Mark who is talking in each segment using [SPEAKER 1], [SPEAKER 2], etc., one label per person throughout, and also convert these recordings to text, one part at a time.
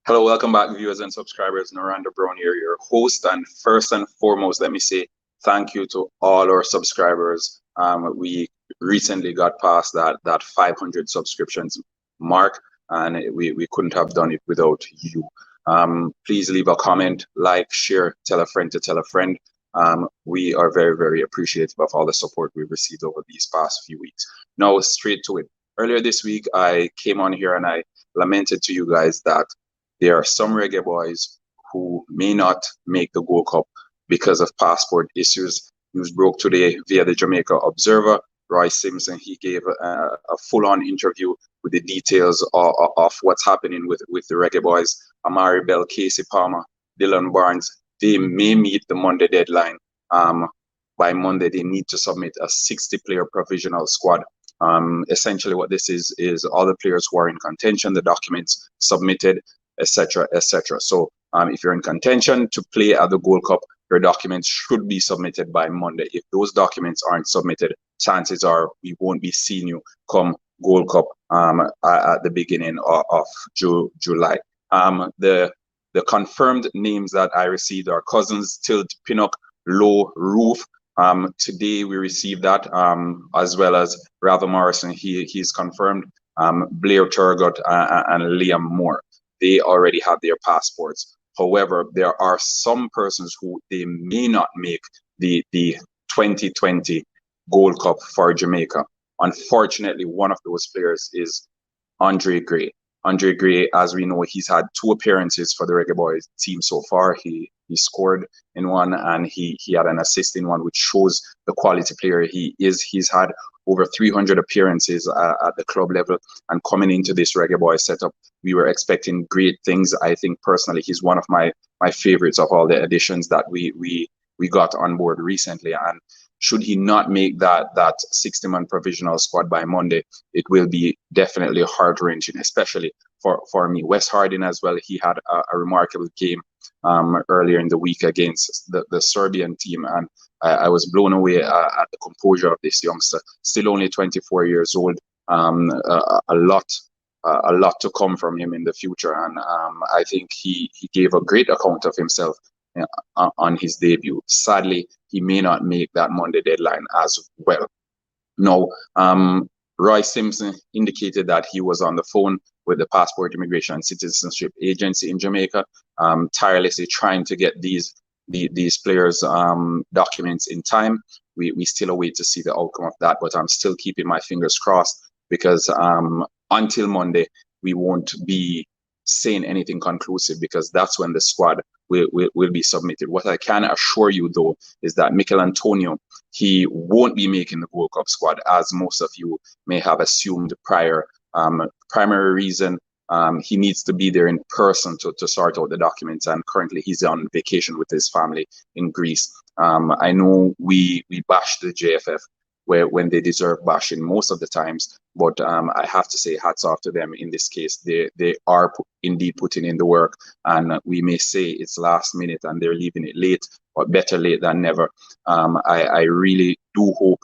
[SPEAKER 1] Hello, welcome back, viewers and subscribers. Norando Brown here, your host. And first and foremost, let me say thank you to all our subscribers. We recently got past that 500 subscriptions mark, and we couldn't have done it without you. Please leave a comment, like, share, tell a friend to tell a friend. We are very, very appreciative of all the support we've received over these past few weeks. Now, straight to it. Earlier this week, I came on here and I lamented to you guys that there are some Reggae Boyz who may not make the Gold Cup because of passport issues. News broke today via the Jamaica Observer. Roy Simpson, he gave a full-on interview with the details of what's happening with the Reggae Boyz. Amari Bell, Casey Palmer, Dylan Barnes, they may meet the Monday deadline. By Monday, they need to submit a 60-player provisional squad. Essentially what this is all the players who are in contention, the documents submitted, etc., etc. So if you're in contention to play at the Gold Cup, your documents should be submitted by Monday. If those documents aren't submitted, chances are we won't be seeing you come Gold Cup at the beginning of July. The confirmed names that I received are Cousins, Tilt, Pinnock, Low, Roof. Today we received that, as well as Ravel Morrison. He's confirmed. Blair Turgot and Liam Moore. They already have their passports. However, there are some persons who they may not make the 2020 Gold Cup for Jamaica. Unfortunately, one of those players is Andre Gray. Andre Gray, as we know, he's had 2 appearances for the Reggae Boyz team so far. He scored in one and he had an assist in one, which shows the quality player he is. He's had over 300 appearances at the club level, and coming into this Reggae Boyz setup, we were expecting great things. I think personally he's one of my favorites of all the additions that we got on board recently. And should he not make that 60-man provisional squad by Monday, it will be definitely heart-wrenching, especially for me. Wes Harding as well, he had a remarkable game earlier in the week against the Serbian team, and I was blown away at the composure of this youngster. Still only 24 years old. A lot to come from him in the future, and I think he gave a great account of himself on his debut. Sadly, he may not make that Monday deadline as well. Now, Roy Simpson indicated that he was on the phone with the Passport, Immigration and Citizenship Agency in Jamaica, tirelessly trying to get these players' documents in time. We still await to see the outcome of that, but I'm still keeping my fingers crossed, because until Monday, we won't be saying anything conclusive, because that's when the squad will be submitted. What I can assure you, though, is that Mikel Antonio, he won't be making the Gold Cup squad, as most of you may have assumed prior. Primary reason, he needs to be there in person to sort out the documents, and currently he's on vacation with his family in Greece. I know we bash the JFF when they deserve bashing most of the times, but I have to say hats off to them in this case. They are indeed putting in the work, and we may say it's last minute and they're leaving it late, but better late than never. I really do hope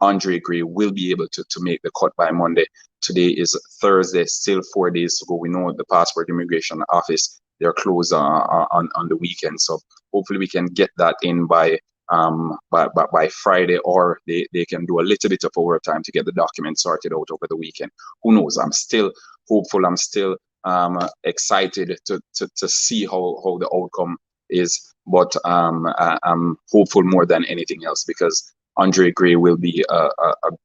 [SPEAKER 1] Andre Gray will be able to make the cut by Monday. Today is Thursday, still 4 days to go. We know the Passport Immigration Office, they're closed on the weekend, so hopefully we can get that in by Friday, or they can do a little bit of overtime to get the documents sorted out over the weekend. Who knows? I'm still hopeful. I'm still excited to see how the outcome is, but I'm hopeful more than anything else, because Andre Gray will be a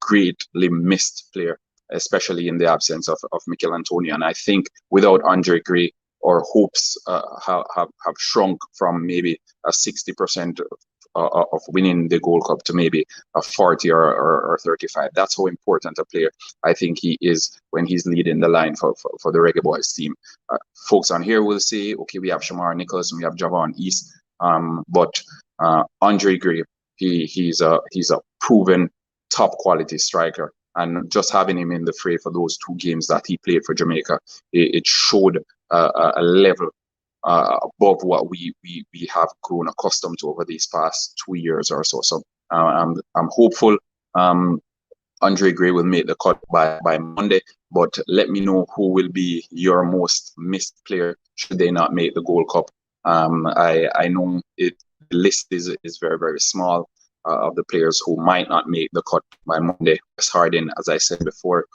[SPEAKER 1] greatly missed player, especially in the absence of Mikel Antonio. And I think without Andre Gray, our hopes have shrunk from maybe a 60% of winning the Gold Cup to maybe a 40 or 35. That's how important a player I think he is when he's leading the line for the Reggae Boyz team. Folks on here will say, okay, we have Shamar Nicholas and we have Javon East, but Andre Gray, he's a proven top quality striker, and just having him in the fray for those 2 games that he played for Jamaica, it showed a level above what we have grown accustomed to over these past 2 years or so. So I'm hopeful. Andre Gray will make the cut by Monday, but let me know who will be your most missed player should they not make the Gold Cup. I know the list is very, very small of the players who might not make the cut by Monday. Wes Harding, as I said before,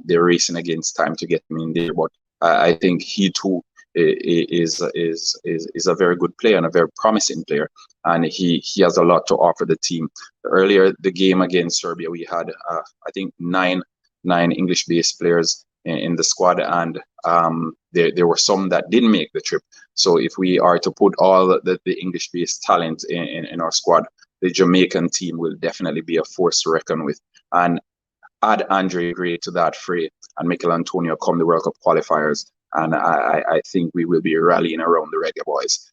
[SPEAKER 1] they're racing against time to get him in there, but I think he too is a very good player and a very promising player, and he has a lot to offer the team. Earlier the game against Serbia, we had I think nine English-based players in the squad, and there were some that didn't make the trip. So if we are to put all the English-based talent in our squad, the Jamaican team will definitely be a force to reckon with. And add Andre Gray to that fray and Mikel Antonio come the World Cup qualifiers, and I think we will be rallying around the Reggae Boyz.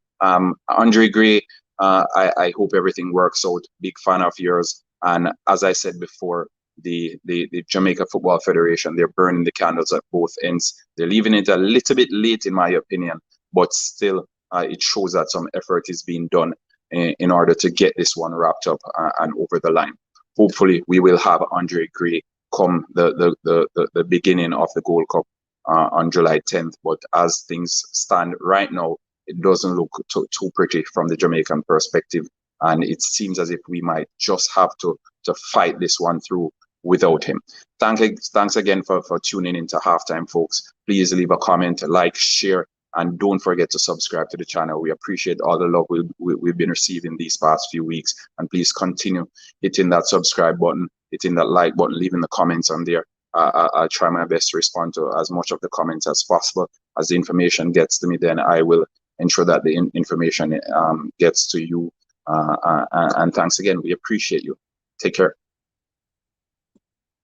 [SPEAKER 1] Andre Gray, I hope everything works out. Big fan of yours. And as I said before, the Jamaica Football Federation, they're burning the candles at both ends. They're leaving it a little bit late, in my opinion, but still it shows that some effort is being done in order to get this one wrapped up and over the line. Hopefully, we will have Andre Gray come the beginning of the Gold Cup on July 10th. But as things stand right now, it doesn't look too pretty from the Jamaican perspective, and it seems as if we might just have to fight this one through without him. Thanks again for tuning into Halftime, folks. Please leave a comment, like, share, and don't forget to subscribe to the channel. We appreciate all the love we've been receiving these past few weeks, and please continue hitting that subscribe button, hitting that like button, leaving the comments on there. I'll try my best to respond to as much of the comments as possible. As the information gets to me, then I will ensure that the information gets to you. And thanks again. We appreciate you. Take care.